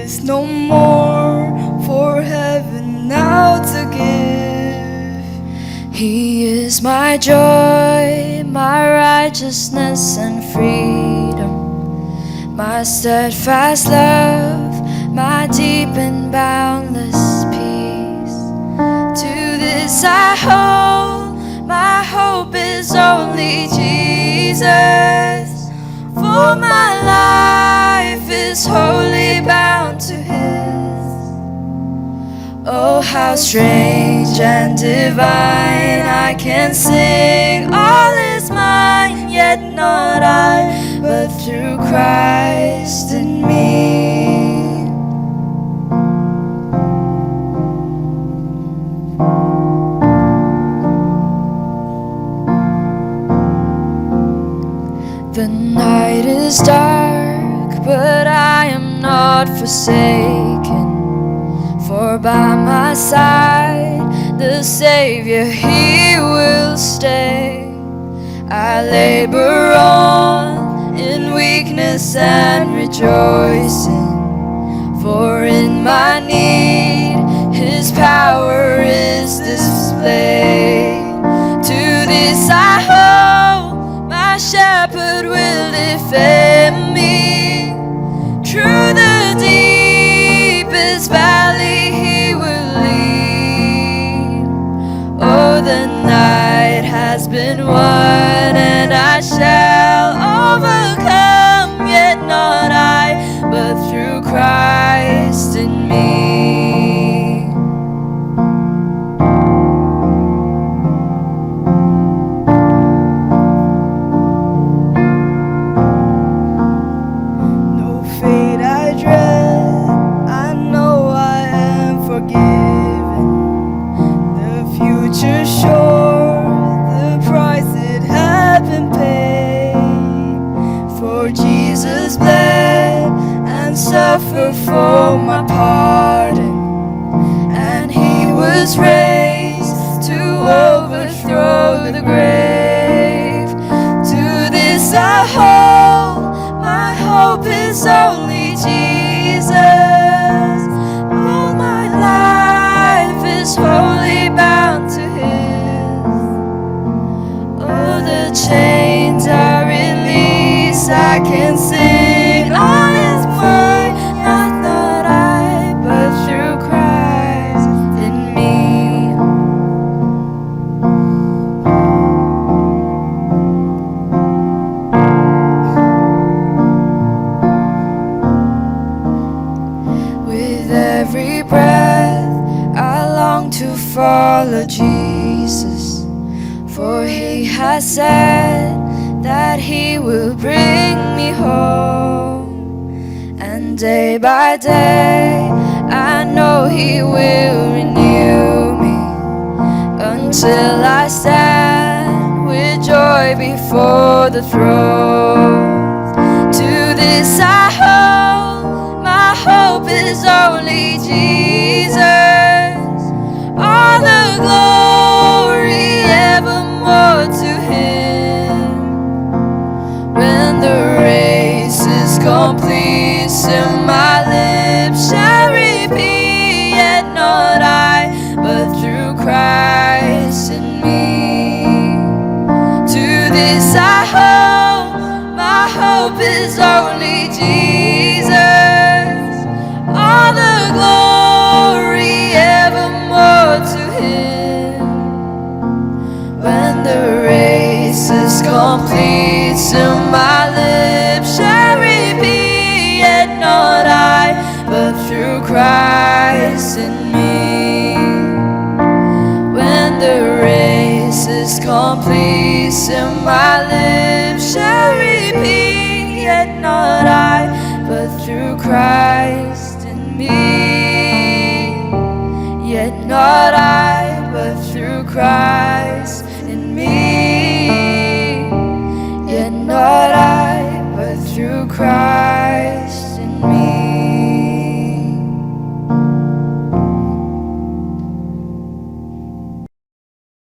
is no more for heaven now to give. He is my joy, my righteousness and freedom, my steadfast love, my deep and boundless peace. To this I hold, my hope is only Jesus. For my life is wholly bound to His. Oh, how strange and divine, I can sing all is mine, yet not I, but through Christ in me. The night is dark, but I am not forsaken. For by my side, the Savior, He will stay. I labor on in weakness and rejoicing, for in my need, His power is displayed. To this I hope, my shepherd will defend me. Through the deepest valley He will lead. Oh, the night has been won, and I shall overcome, yet not I, but through Christ in me. Jesus bled and suffered for my pardon, and He was raised to overthrow the grave. To this I hold, my hope is only Jesus. All my life is wholly bound to His. Oh, the chains are released, I can sing all is mine, not I, but through Christ in me. With every breath I long to follow Jesus, for He has said that He will bring me home. And day by day I know He will renew me, until I stand with joy before the throne. To this I hold, my hope is only Jesus. All the glory evermore to Him. When the race is complete, still my lips shall repeat, yet not I, but through Christ in me. To this I hold, my hope is only Jesus. All the glory evermore to Him. When the race is complete, still my lips shall repeat, yet not I, but through Christ in me. When the race is complete, still my lips shall repeat, yet not I, but through Christ in me. Yet not I, but through Christ.